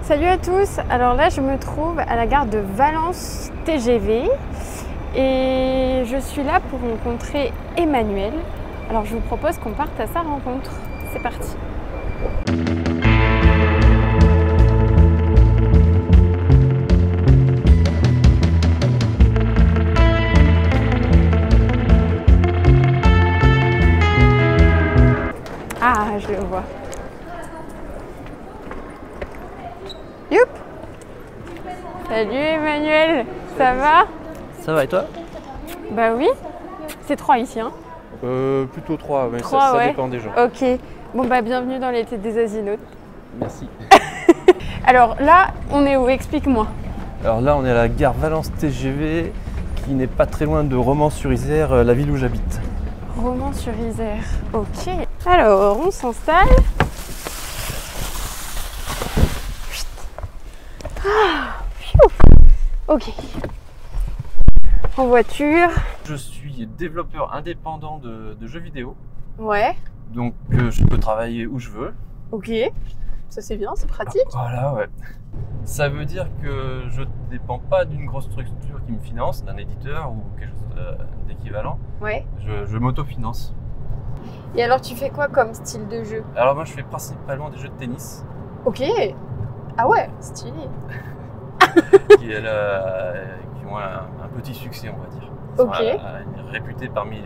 Salut à tous, alors là je me trouve à la gare de Valence TGV et je suis là pour rencontrer Emmanuel. Alors je vous propose qu'on parte à sa rencontre. C'est parti. Ah, je le vois. Youp! Salut Emmanuel, ça va? Ça va et toi? Bah oui, c'est 3 ici hein? Plutôt 3, mais 3, ça ouais. dépend des gens. Ok, bon bah bienvenue dans l'été des Asinautes. Merci. Alors là, on est où? Explique-moi. Alors là, on est à la gare Valence TGV, qui n'est pas très loin de Romans-sur-Isère, la ville où j'habite. Romans-sur-Isère, ok. Alors, on s'installe. Ah, ok. En voiture. Je suis développeur indépendant de jeux vidéo, Ouais, donc je peux travailler où je veux. ok. Ça c'est bien, c'est pratique. Voilà, ouais. Ça veut dire que je ne dépends pas d'une grosse structure qui me finance, d'un éditeur ou quelque chose d'équivalent. Ouais. Je m'autofinance. Et alors tu fais quoi comme style de jeu? Alors moi, je fais principalement des jeux de tennis, Ok. Ah ouais, stylé. qui ont un petit succès, on va dire. Ils sont Ok. réputés parmi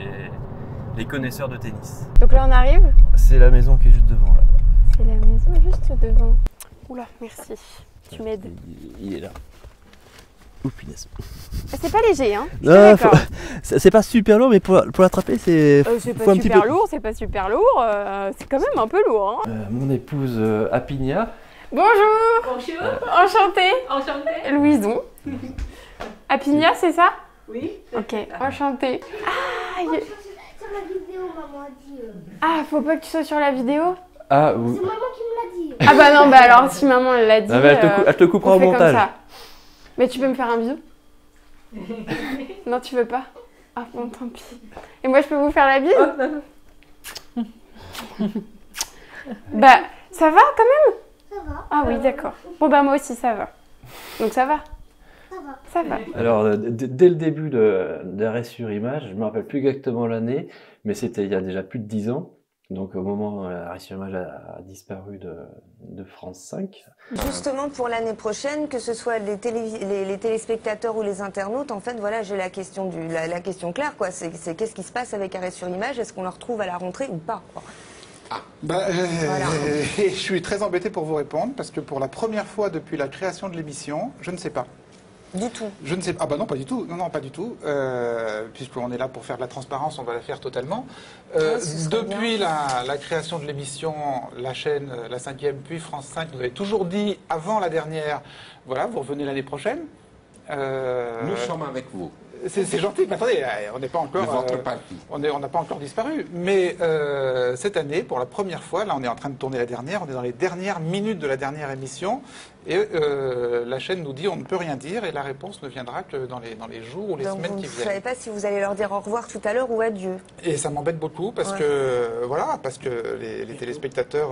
les connaisseurs de tennis. Donc là on arrive. C'est la maison qui est juste devant là. C'est la maison juste devant. Oula, merci. Tu m'aides. Il est là. Oh punaise. C'est pas léger, hein? Je suis Non, d'accord. c'est pas super lourd, mais pour l'attraper, c'est. C'est faut pas un petit super peu. lourd, c'est pas super lourd. C'est quand même un peu lourd, hein? Mon épouse Apinia. Bonjour! Bonjour, Enchantée! enchantée. Louison. Apinia, c'est ça? Oui. Ok, enchantée. Ah, Sur la vidéo, maman a dit. ah, faut pas que tu sois sur la vidéo? Ah, C'est oui. maman qui me l'a dit. Ah bah non, bah alors si maman elle l'a dit, Ah, mais elle te coupera on au fait comme montage. ça. Mais tu peux me faire un bisou? Non, tu veux pas? Ah bon, tant pis. Et moi je peux vous faire la bise? Bah, ça va quand même? Ça va. Ah oui, d'accord. Bon bah moi aussi ça va. Donc ça va? Ça va. Ça va. Alors, dès le début d'Arrêt sur Image, je ne me rappelle plus exactement l'année, mais c'était il y a déjà plus de 10 ans. Donc au moment où Arrêt sur Image a disparu de France 5. Justement, pour l'année prochaine, que ce soit les téléspectateurs ou les internautes, en fait, voilà, j'ai la question la question claire, quoi. C'est qu'est-ce qui se passe avec Arrêt sur Image? Est-ce qu'on le retrouve à la rentrée ou pas, quoi? Voilà. Voilà. Je suis très embêté pour vous répondre parce que pour la première fois depuis la création de l'émission, je ne sais pas. Du tout. Je ne sais pas. Ah bah non, pas du tout. Non, pas du tout. Puisqu'on est là pour faire de la transparence, on va la faire totalement. Ouais, ce serait Depuis la création de l'émission, la chaîne, la 5e, puis France 5, nous avait toujours dit avant la dernière, voilà, vous revenez l'année prochaine. Nous sommes avec vous. C'est gentil, mais attendez, on n'est pas encore. De votre parti. On n'a pas encore disparu. Mais cette année, pour la première fois, là, on est en train de tourner la dernière. On est dans les dernières minutes de la dernière émission, et la chaîne nous dit on ne peut rien dire, et la réponse ne viendra que dans les jours ou les Donc semaines vous qui ne viennent. savez pas si vous allez leur dire au revoir tout à l'heure ou adieu. Et ça m'embête beaucoup parce Ouais. que voilà, parce que les téléspectateurs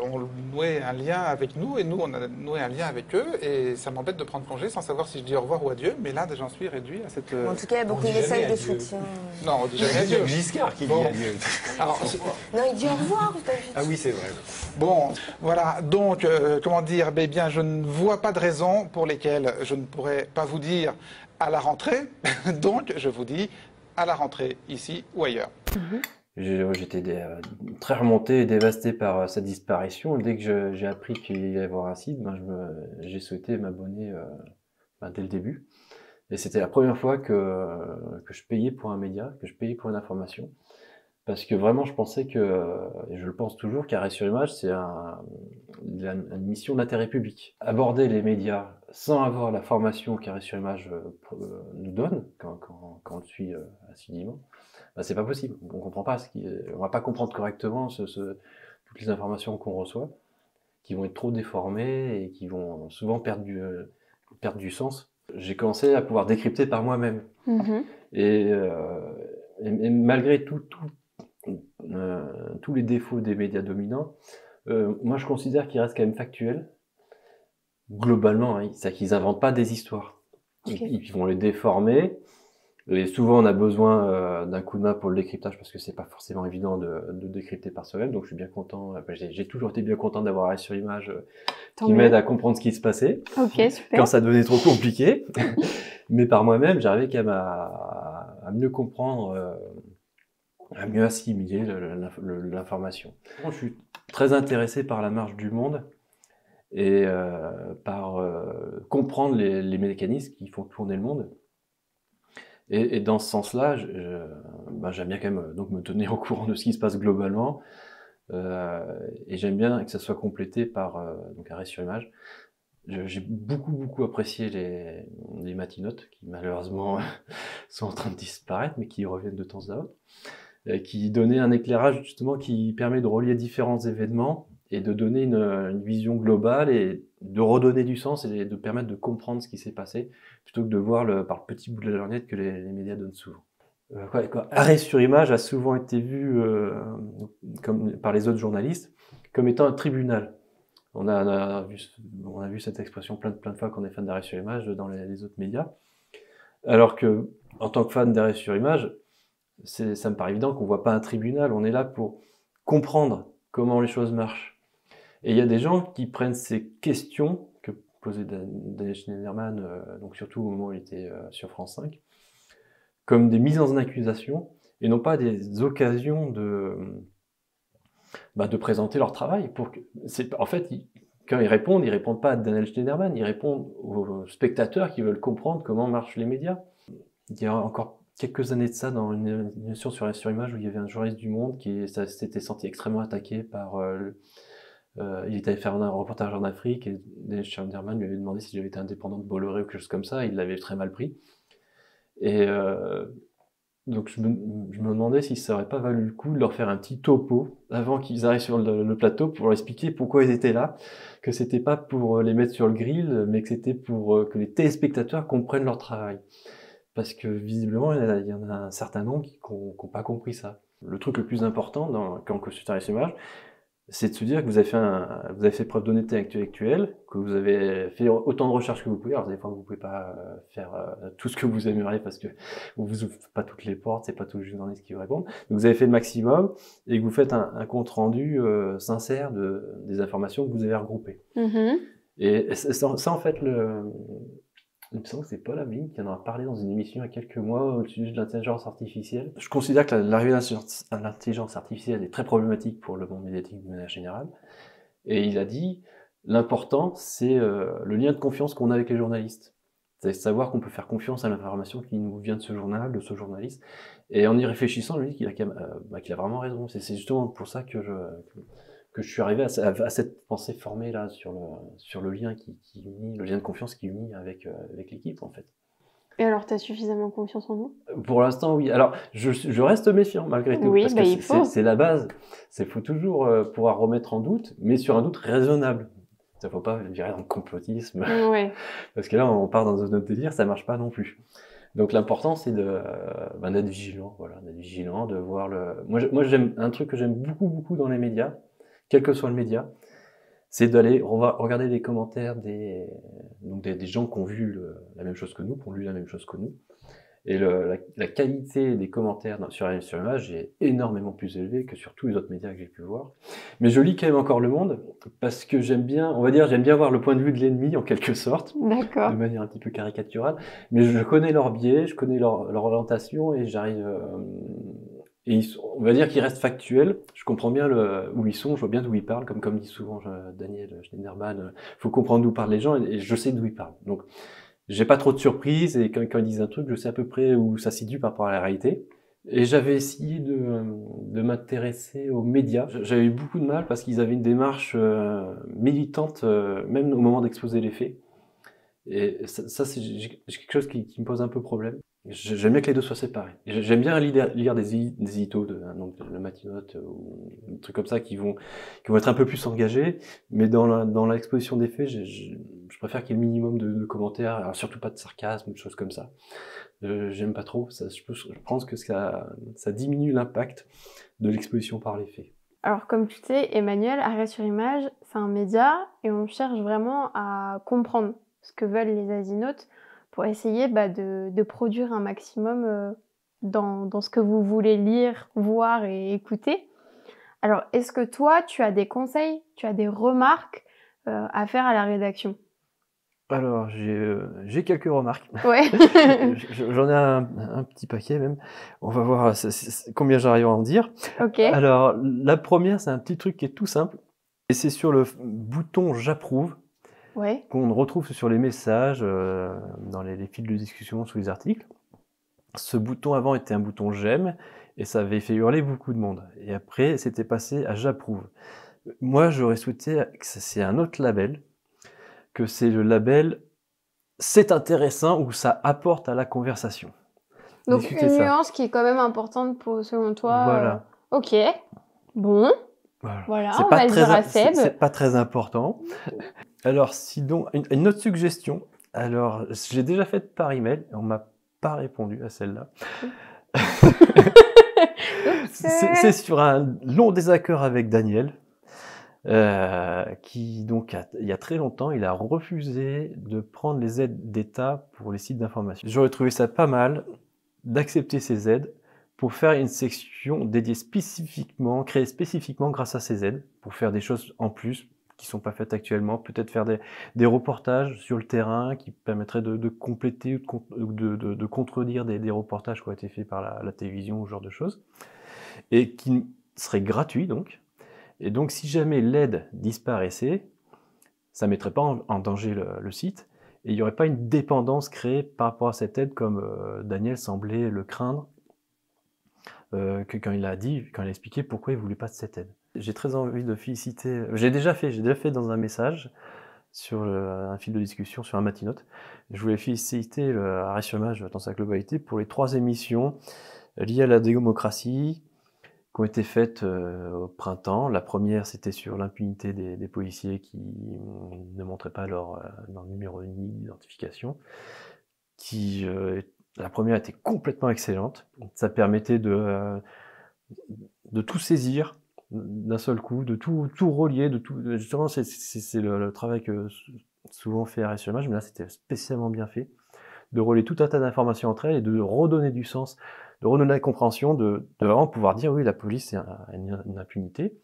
ont noué un lien avec nous, et nous on a noué un lien avec eux, et ça m'embête de prendre congé sans savoir si je dis au revoir ou adieu. Mais là, j'en suis réduit à cette. En tout cas, il y a beaucoup de messages de soutien. Non, on dit jamais adieu. Giscard qui Bon. dit adieu. Alors, Non, il dit au revoir. Ah oui, c'est vrai. bon, voilà. Donc, comment dire, eh bien, je ne vois pas de raison pour lesquelles je ne pourrais pas vous dire à la rentrée. Donc, je vous dis à la rentrée, ici ou ailleurs. J'étais très remonté et dévasté par sa disparition. Dès que j'ai appris qu'il allait y avoir un site, j'ai souhaité m'abonner dès le début. Et c'était la première fois que je payais pour un média, que je payais pour une information. Parce que vraiment, je pensais et je le pense toujours, qu'Arrêt sur Image, c'est une mission d'intérêt public. Aborder les médias sans avoir la formation qu'Arrêt sur Image nous donne, quand on le suit assidûment, c'est pas possible. On comprend pas on va pas comprendre correctement toutes les informations qu'on reçoit, qui vont être trop déformées et qui vont souvent perdre du sens. J'ai commencé à pouvoir décrypter par moi-même. Et malgré tous les défauts des médias dominants, moi je considère qu'ils restent quand même factuels. globalement, hein, c'est qu'ils inventent pas des histoires. Ok. Ils vont les déformer. Et souvent, on a besoin d'un coup de main pour le décryptage parce que c'est pas forcément évident de décrypter par soi-même. Donc, je suis bien content. J'ai toujours été bien content d'avoir Arrêt sur Image Tant qui mieux. m'aide à comprendre ce qui se passait Ok, super. quand ça devenait trop compliqué. Mais par moi-même, j'arrivais quand même à mieux comprendre, à mieux assimiler l'information. Je suis très intéressé par la marche du monde et par comprendre les mécanismes qui font tourner le monde. Et dans ce sens-là, j'aime bien quand même donc me tenir au courant de ce qui se passe globalement, et j'aime bien que ça soit complété par donc Arrêt sur Image. J'ai beaucoup apprécié les matinotes qui malheureusement sont en train de disparaître, mais qui reviennent de temps à autre, qui donnaient un éclairage justement qui permet de relier différents événements et de donner une vision globale et de redonner du sens et de permettre de comprendre ce qui s'est passé plutôt que de voir par le petit bout de la lorgnette que les médias donnent souvent. Arrêt sur Image a souvent été vu comme, par les autres journalistes comme étant un tribunal. On a vu cette expression plein de fois quand on est fan d'Arrêt sur Image dans les autres médias. Alors que, en tant que fan d'Arrêt sur Image, ça me paraît évident qu'on ne voit pas un tribunal. On est là pour comprendre comment les choses marchent. Et il y a des gens qui prennent ces questions que posait Daniel Schneiderman, donc surtout au moment où il était sur France 5, comme des mises en accusation et non pas des occasions de présenter leur travail. En fait, quand ils répondent pas à Daniel Schneiderman, ils répondent aux spectateurs qui veulent comprendre comment marchent les médias. Il y a encore quelques années de ça, dans une émission sur Image, où il y avait un journaliste du Monde qui s'était senti extrêmement attaqué par... il était allé faire un reportage en Afrique et Daniel Schneiderman lui avait demandé si j'avais été indépendant de Bolloré ou quelque chose comme ça. Il l'avait très mal pris. Et donc je me demandais si ça aurait pas valu le coup de leur faire un petit topo avant qu'ils arrivent sur le plateau pour leur expliquer pourquoi ils étaient là, que c'était pas pour les mettre sur le grill, mais que c'était pour que les téléspectateurs comprennent leur travail. Parce que visiblement, il y en a un certain nombre qui n'ont pas compris ça. Le truc le plus important quand on consulte Arrêt sur Image, c'est de se dire que vous avez fait preuve d'honnêteté intellectuelle, que vous avez fait autant de recherches que vous pouvez. Alors, des fois, vous pouvez pas faire tout ce que vous aimeriez parce que vous ouvrez pas toutes les portes, c'est pas tous les journalistes qui vous répondent. Donc, vous avez fait le maximum et que vous faites un compte rendu sincère des informations que vous avez regroupées. Mm-hmm. Et ça, en fait, il me semble que c'est Paul Amine qui en a parlé dans une émission il y a quelques mois au sujet de l'intelligence artificielle. Je considère que l'arrivée de l'intelligence artificielle est très problématique pour le monde médiatique de manière générale. Et il a dit, l'important, c'est le lien de confiance qu'on a avec les journalistes. C'est savoir qu'on peut faire confiance à l'information qui nous vient de ce journal, de ce journaliste. Et en y réfléchissant, je me dis qu'il a vraiment raison. C'est justement pour ça que je suis arrivé à cette pensée formée là sur le lien qui unit, le lien de confiance qui unit avec l'équipe en fait. Et alors, tu as suffisamment confiance en nous? Pour l'instant, oui. Alors, je reste méfiant malgré tout. Oui, parce que c'est la base. Il faut toujours pouvoir remettre en doute, mais sur un doute raisonnable. Il ne faut pas virer dans le complotisme. Ouais. Parce que là, on part dans un autre délire, ça ne marche pas non plus. Donc l'important, c'est d'être vigilant. Voilà, d'être vigilant, de voir Moi, j'aime un truc que j'aime beaucoup dans les médias, quel que soit le média, c'est d'aller regarder les commentaires des gens qui ont vu la même chose que nous, qui ont lu la même chose que nous. Et la qualité des commentaires sur Image est énormément plus élevée que sur tous les autres médias que j'ai pu voir. Mais je lis quand même encore Le Monde, parce que j'aime bien voir le point de vue de l'ennemi, en quelque sorte. D'accord. De manière un petit peu caricaturale. Mais je connais leurs biais, je connais leur orientation, et j'arrive... on va dire qu'ils restent factuels. Je comprends bien où ils sont, je vois bien d'où ils parlent, comme dit souvent Daniel Schneiderman, faut comprendre d'où parlent les gens, et je sais d'où ils parlent. Donc, j'ai pas trop de surprises, et quand ils disent un truc, je sais à peu près où ça se situe par rapport à la réalité. Et j'avais essayé de m'intéresser aux médias. J'avais eu beaucoup de mal parce qu'ils avaient une démarche militante, même au moment d'exposer les faits. Et ça c'est quelque chose qui me pose un peu problème. J'aime bien que les deux soient séparés. J'aime bien lire des éditos, donc le Matinote ou des trucs comme ça qui vont être un peu plus engagés, mais dans l'exposition des faits, je préfère qu'il y ait le minimum de commentaires, alors surtout pas de sarcasme ou de choses comme ça. J'aime pas trop. Je pense que ça diminue l'impact de l'exposition par les faits. Alors, comme tu sais, Emmanuel, Arrêt sur Image, c'est un média et on cherche vraiment à comprendre ce que veulent les asinautes pour essayer de produire un maximum dans ce que vous voulez lire, voir et écouter. Alors, est-ce que toi, tu as des conseils, tu as des remarques à faire à la rédaction? Alors, j'ai quelques remarques. Ouais. J'en ai un petit paquet même. On va voir combien j'arrive à en dire. Ok. Alors, la première, c'est un petit truc qui est tout simple. Et c'est sur le bouton « J'approuve » Ouais. qu'on retrouve sur les messages, dans les fils de discussion, sous les articles. Ce bouton avant était un bouton « J'aime » et ça avait fait hurler beaucoup de monde. Et après, c'était passé à « J'approuve ». Moi, j'aurais souhaité que c'est un autre label, que c'est le label « C'est intéressant » ou « Ça apporte à la conversation ». Donc Discutez une ça. nuance qui est quand même importante selon toi. Voilà. Ok. Bon. Voilà, on va le dire à Seb. C'est pas très important. Alors, sinon, une autre suggestion. Alors, j'ai déjà fait par email, et on m'a pas répondu à celle-là. C'est sur un long désaccord avec Daniel, qui, donc, il y a très longtemps, il a refusé de prendre les aides d'État pour les sites d'information. J'aurais trouvé ça pas mal d'accepter ces aides pour faire une section dédiée spécifiquement, créée spécifiquement grâce à ces aides, pour faire des choses en plus qui ne sont pas faites actuellement, peut-être faire des reportages sur le terrain qui permettraient de compléter ou de contredire des reportages qui ont été faits par la télévision ou ce genre de choses, et qui seraient gratuits donc. Et donc si jamais l'aide disparaissait, ça ne mettrait pas en danger le site, et il n'y aurait pas une dépendance créée par rapport à cette aide comme Daniel semblait le craindre, quand il a expliqué pourquoi il ne voulait pas de cette aide. J'ai très envie de féliciter, j'ai déjà fait dans un message sur un fil de discussion sur un matinote. Je voulais féliciter Arrêt sur Image dans sa globalité pour les 3 émissions liées à la démocratie qui ont été faites au printemps. La première, c'était sur l'impunité des policiers qui ne montraient pas leur numéro d'identification, la première était complètement excellente. Ça permettait de tout saisir d'un seul coup, de tout relier, justement, c'est le travail que souvent fait Arrêt sur Image, mais là c'était spécialement bien fait, de relier tout un tas d'informations entre elles et de redonner du sens, de redonner la compréhension, de vraiment pouvoir dire oui, la police c'est une impunité,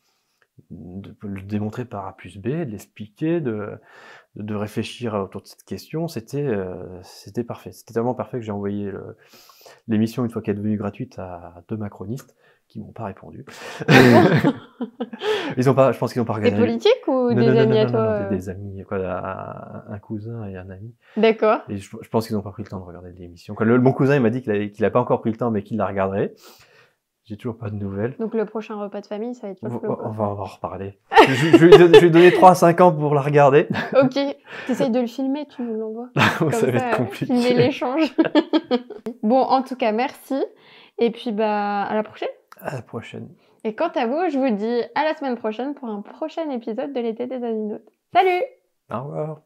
de le démontrer par A plus B, de l'expliquer, de réfléchir autour de cette question. C'était parfait. C'était tellement parfait que j'ai envoyé l'émission, une fois qu'elle est devenue gratuite, à 2 macronistes qui m'ont pas répondu. Je pense qu'ils n'ont pas regardé. Des politiques ou des amis à toi? Non, des amis, un cousin et un ami. D'accord. Et je pense qu'ils n'ont pas pris le temps de regarder l'émission. Mon cousin il m'a dit qu'il n'a pas encore pris le temps, mais qu'il la regarderait. J'ai toujours pas de nouvelles. Donc le prochain repas de famille, ça va être le flou. On va en reparler. je vais donner 3 à 5 ans pour la regarder. Ok. T'essayes de le filmer, tu nous l'envoies. Ça va être compliqué. Filmer l'échange. Bon, en tout cas, merci. Et puis, à la prochaine. À la prochaine. Et quant à vous, je vous dis à la semaine prochaine pour un prochain épisode de l'été des asinautes. Salut! Au revoir.